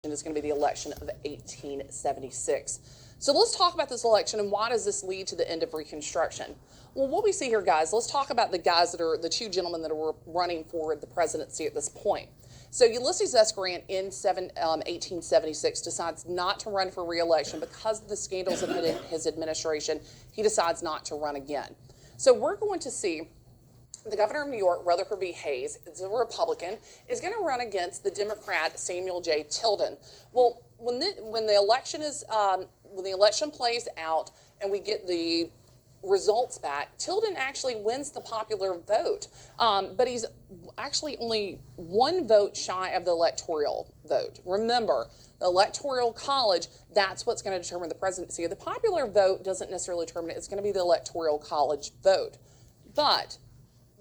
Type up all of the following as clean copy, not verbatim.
is going to be the election of 1876. So let's talk about this election and why does this lead to the end of Reconstruction? Well, what we see here, guys, let's talk about the guys that are the two gentlemen that are running for the presidency at this point. So Ulysses S. Grant in 1876 decides not to run for re-election because of the scandals of his administration. He decides not to run again. So we're going to see the governor of New York, Rutherford B. Hayes, is a Republican, is going to run against the Democrat Samuel J. Tilden. Well, when the election plays out and we get the results back, Tilden actually wins the popular vote, but he's actually only one vote shy of the electoral vote. Remember, the electoral college, that's what's going to determine the presidency. The popular vote doesn't necessarily determine it. It's going to be the electoral college vote. But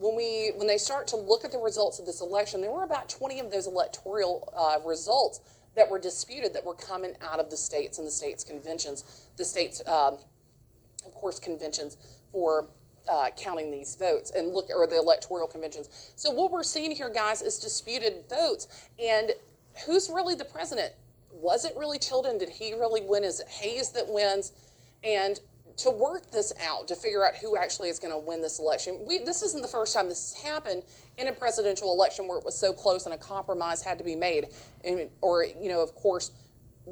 when they start to look at the results of this election, there were about 20 of those electoral results that were disputed that were coming out of the states and the states conventions, the states, of course, conventions for counting these votes or the electoral conventions. So what we're seeing here, guys, is disputed votes. And who's really the president? Was it really Tilden? Did he really win? Is it Hayes that wins? And to work this out, to figure out who actually is going to win this election. This isn't the first time this has happened in a presidential election where it was so close and a compromise had to be made, or, of course,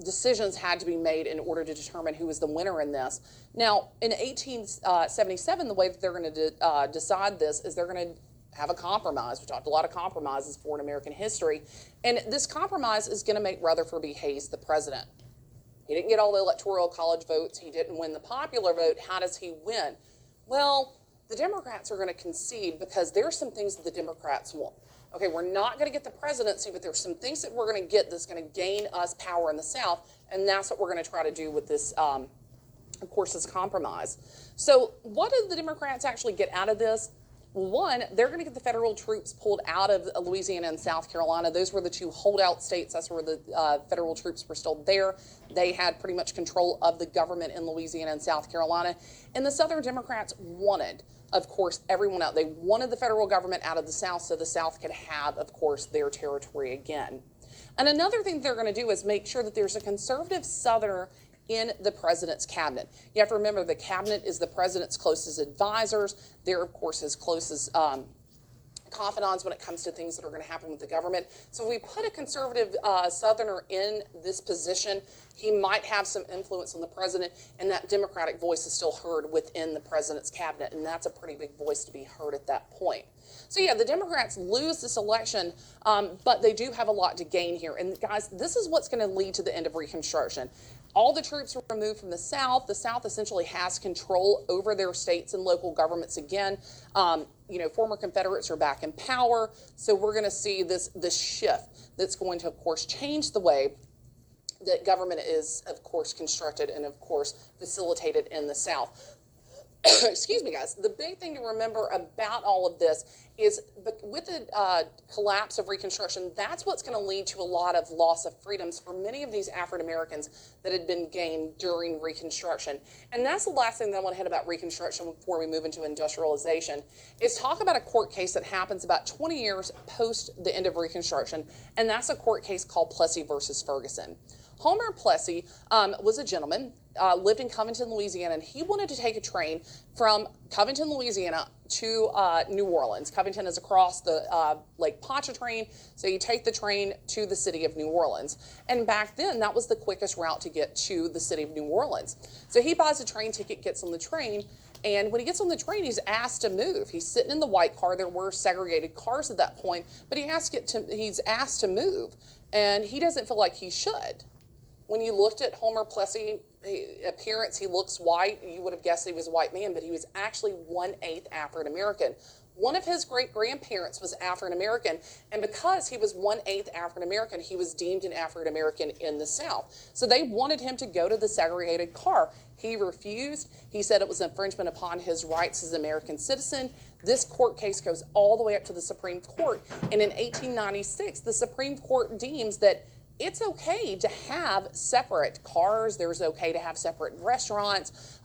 decisions had to be made in order to determine who was the winner in this. Now, in 1877, the way that they're going to decide this is they're going to have a compromise. We talked a lot of compromises for in American history, and this compromise is going to make Rutherford B. Hayes the president. He didn't get all the electoral college votes. He didn't win the popular vote. How does he win? Well, the Democrats are going to concede because there's some things that the Democrats want. Okay, we're not going to get the presidency, but there's some things that we're going to get that's going to gain us power in the South, and that's what we're going to try to do with this, of course, this compromise. So what did the Democrats actually get out of this? One, they're going to get the federal troops pulled out of Louisiana and South Carolina. Those were the two holdout states. That's where the federal troops were still there. They had pretty much control of the government in Louisiana and South Carolina. And the Southern Democrats wanted, of course, everyone out. They wanted the federal government out of the South so the South could have, of course, their territory again. And another thing they're going to do is make sure that there's a conservative Southerner in the president's cabinet. You have to remember the cabinet is the president's closest advisors. They're, of course, his closest confidants when it comes to things that are going to happen with the government. So if we put a conservative Southerner in this position, he might have some influence on the president, and that Democratic voice is still heard within the president's cabinet, and that's a pretty big voice to be heard at that point. So yeah, the Democrats lose this election, but they do have a lot to gain here. And guys, this is what's going to lead to the end of Reconstruction. All the troops were removed from the South. The South essentially has control over their states and local governments again. Former Confederates are back in power. So we're going to see this shift that's going to, of course, change the way that government is, of course, constructed and, of course, facilitated in the South. Excuse me, guys. The big thing to remember about all of this is with the collapse of Reconstruction, that's what's going to lead to a lot of loss of freedoms for many of these African Americans that had been gained during Reconstruction. And that's the last thing that I want to hit about Reconstruction before we move into industrialization, is talk about a court case that happens about 20 years post the end of Reconstruction, and that's a court case called Plessy versus Ferguson. Homer Plessy was a gentleman, lived in Covington, Louisiana, and he wanted to take a train from Covington, Louisiana to New Orleans. Covington is across the Lake Pontchartrain, so you take the train to the city of New Orleans. And back then, that was the quickest route to get to the city of New Orleans. So he buys a train ticket, gets on the train, and when he gets on the train, he's asked to move. He's sitting in the white car. There were segregated cars at that point, but he's asked to move, and he doesn't feel like he should. When you looked at Homer Plessy appearance, he looks white. You would have guessed he was a white man, but he was actually 1/8 African American. One of his great-grandparents was African American, and because he was 1/8 African American, he was deemed an African American in the South. So they wanted him to go to the segregated car. He refused. He said it was an infringement upon his rights as an American citizen. This court case goes all the way up to the Supreme Court, and in 1896, the Supreme Court deems that it's okay to have separate cars. There's okay to have separate restaurants,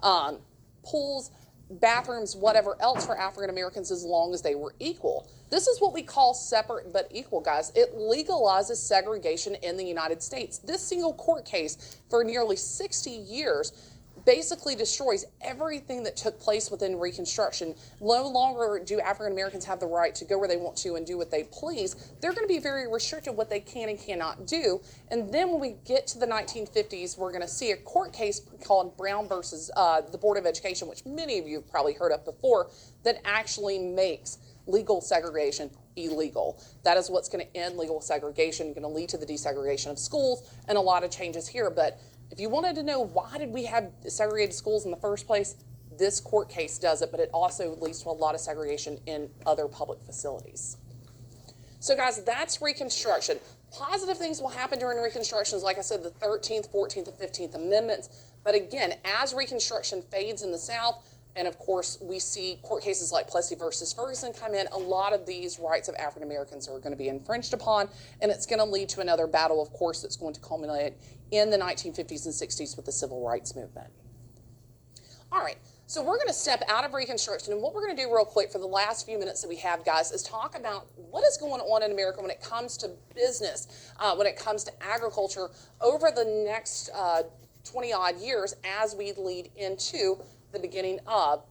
pools. bathrooms, whatever else for African Americans as long as they were equal. This is what we call separate but equal, guys. It legalizes segregation in the United States. This single court case for nearly 60 years basically destroys everything that took place within Reconstruction. No longer do African Americans have the right to go where they want to and do what they please. They're going to be very restricted what they can and cannot do. And then when we get to the 1950s, we're going to see a court case called Brown versus the Board of Education, which many of you have probably heard of before, that actually makes legal segregation illegal. That is what's going to end legal segregation, going to lead to the desegregation of schools and a lot of changes here. But if you wanted to know why did we have segregated schools in the first place, this court case does it, but it also leads to a lot of segregation in other public facilities. So guys, that's Reconstruction. Positive things will happen during Reconstruction, like I said, the 13th, 14th, and 15th Amendments. But again, as Reconstruction fades in the South, and of course, we see court cases like Plessy versus Ferguson come in, a lot of these rights of African Americans are going to be infringed upon, and it's going to lead to another battle, of course, that's going to culminate in the 1950s and 60s with the Civil Rights Movement. All right, so we're going to step out of Reconstruction, and what we're going to do real quick for the last few minutes that we have, guys, is talk about what is going on in America when it comes to business, when it comes to agriculture over the next 20-odd years as we lead into the beginning of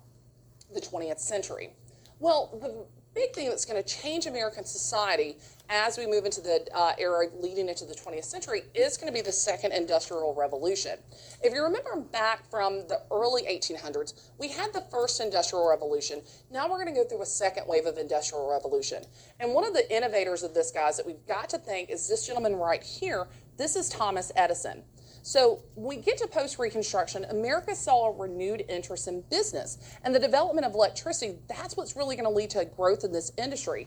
the 20th century. Well, the big thing that's going to change American society as we move into the era leading into the 20th century is going to be the Second Industrial Revolution. If you remember back from the early 1800s, we had the First Industrial Revolution. Now we're going to go through a second wave of Industrial Revolution. And one of the innovators of this, guys, that we've got to thank is this gentleman right here. This is Thomas Edison. So when we get to post-Reconstruction, America saw a renewed interest in business and the development of electricity. That's what's really going to lead to growth in this industry.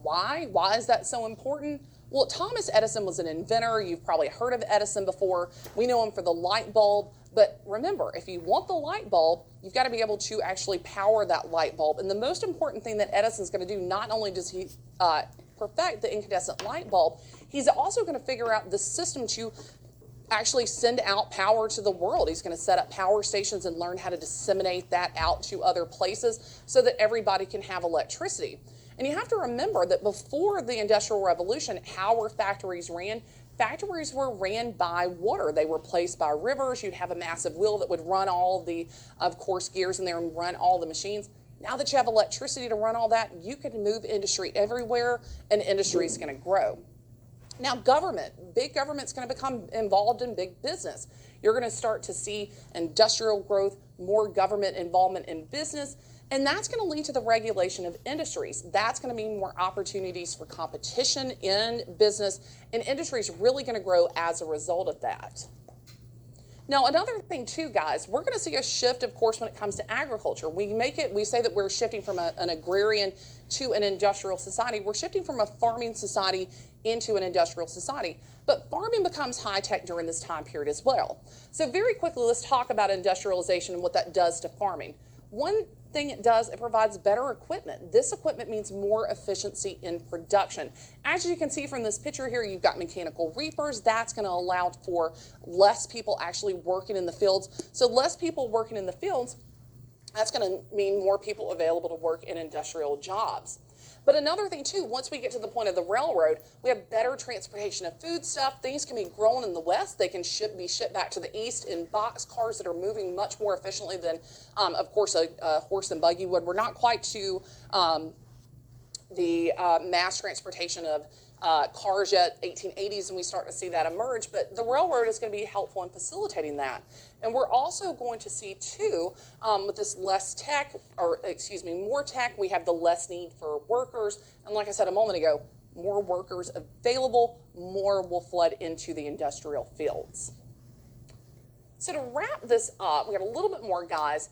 Why? Why is that so important? Well, Thomas Edison was an inventor. You've probably heard of Edison before. We know him for the light bulb. But remember, if you want the light bulb, you've got to be able to actually power that light bulb. And the most important thing that Edison's going to do, not only does he perfect the incandescent light bulb, he's also going to figure out the system to actually send out power to the world. He's going to set up power stations and learn how to disseminate that out to other places so that everybody can have electricity. And you have to remember that before the Industrial Revolution, how were factories ran? Factories were ran by water. They were placed by rivers. You'd have a massive wheel that would run all the, of course, gears in there and run all the machines. Now that you have electricity to run all that, you can move industry everywhere, and industry is going to grow. Now, government, big government's going to become involved in big business. You're going to start to see industrial growth, more government involvement in business, and that's going to lead to the regulation of industries. That's going to mean more opportunities for competition in business, and industry is really going to grow as a result of that. Now, another thing too, guys, we're going to see a shift, of course, when it comes to agriculture. We say that we're shifting from an agrarian to an industrial society. We're shifting from a farming society into an industrial society. But farming becomes high-tech during this time period as well. So very quickly, let's talk about industrialization and what that does to farming. One thing it does, it provides better equipment. This equipment means more efficiency in production. As you can see from this picture here, you've got mechanical reapers. That's going to allow for less people actually working in the fields. So less people working in the fields, that's going to mean more people available to work in industrial jobs. But another thing too, once we get to the point of the railroad, we have better transportation of food stuff. Things can be grown in the west. They can be shipped back to the east in box cars that are moving much more efficiently than, of course, a horse and buggy would. We're not quite to the mass transportation of cars yet, 1880s, and we start to see that emerge, but the railroad is going to be helpful in facilitating that. And we're also going to see too, with this more tech, we have the less need for workers, and like I said a moment ago, more workers available, more will flood into the industrial fields. So to wrap this up, we got a little bit more, guys.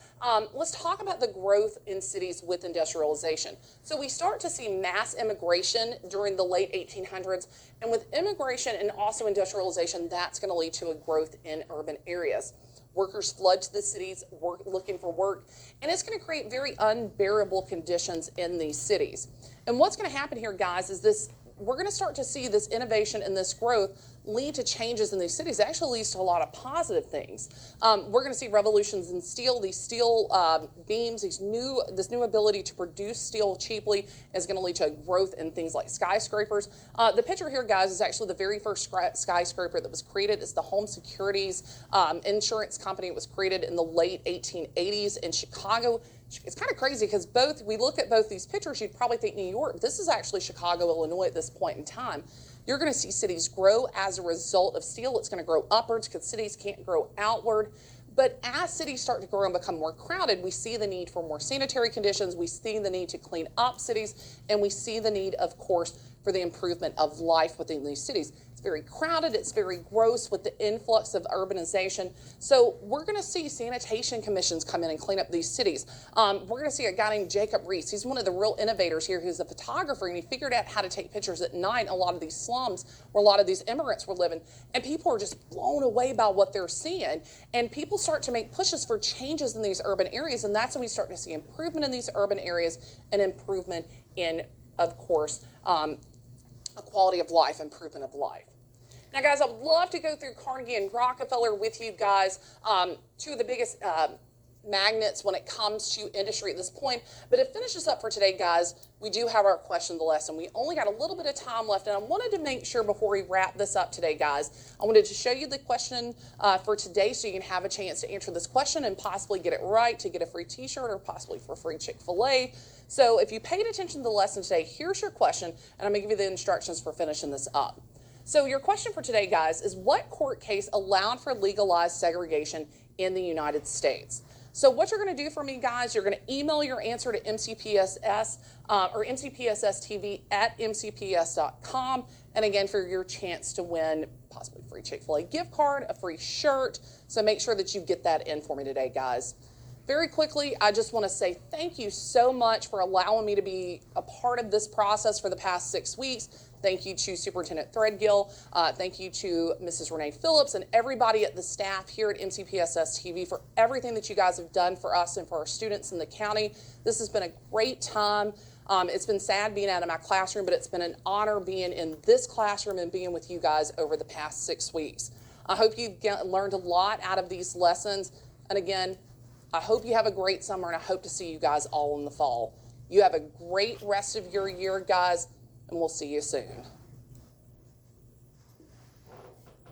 Let's talk about the growth in cities with industrialization. So we start to see mass immigration during the late 1800s, and with immigration and also industrialization, that's going to lead to a growth in urban areas. Workers flood to the cities looking for work, and it's going to create very unbearable conditions in these cities. And what's going to happen here, guys, is this we're going to start to see this innovation and this growth lead to changes in these cities. It actually leads to a lot of positive things. We're going to see revolutions in steel. These steel beams, this new ability to produce steel cheaply is going to lead to a growth in things like skyscrapers. The picture here, guys, is actually the very first skyscraper that was created. It's the Home Securities insurance company. It was created in the late 1880s in Chicago. It's kind of crazy because we look at both these pictures, you'd probably think New York. This is actually Chicago, Illinois at this point in time. You're going to see cities grow as a result of steel. It's going to grow upwards because cities can't grow outward. But as cities start to grow and become more crowded, we see the need for more sanitary conditions. We see the need to clean up cities, and we see the need, of course, for the improvement of life within these cities. It's very crowded. It's very gross with the influx of urbanization. So we're going to see sanitation commissions come in and clean up these cities. We're going to see a guy named Jacob Riis. He's one of the real innovators here. He's a photographer, and he figured out how to take pictures at night in a lot of these slums where a lot of these immigrants were living. And people are just blown away by what they're seeing. And people start to make pushes for changes in these urban areas, and that's when we start to see improvement in these urban areas and improvement in, of course, a quality of life, improvement of life. Now, guys, I would love to go through Carnegie and Rockefeller with you guys, two of the biggest magnets when it comes to industry at this point. But to finish this up for today, guys, we do have our question of the lesson. We only got a little bit of time left, and I wanted to make sure before we wrap this up today, guys, I wanted to show you the question for today so you can have a chance to answer this question and possibly get it right to get a free t-shirt or possibly for free Chick-fil-A. So if you paid attention to the lesson today, here's your question, and I'm going to give you the instructions for finishing this up. So your question for today, guys, is what court case allowed for legalized segregation in the United States? So what you're going to do for me, guys, you're going to email your answer to MCPSS or MCPSSTV at mcps.com. And again, for your chance to win possibly a free Chick-fil-A gift card, a free shirt. So make sure that you get that in for me today, guys. Very quickly, I just want to say thank you so much for allowing me to be a part of this process for the past 6 weeks. Thank you to Superintendent Threadgill. Thank you to Mrs. Renee Phillips and everybody at the staff here at MCPSS TV for everything that you guys have done for us and for our students in the county. This has been a great time. It's been sad being out of my classroom, but it's been an honor being in this classroom and being with you guys over the past 6 weeks. I hope you've learned a lot out of these lessons. And again, I hope you have a great summer, and I hope to see you guys all in the fall. You have a great rest of your year, guys, and we'll see you soon.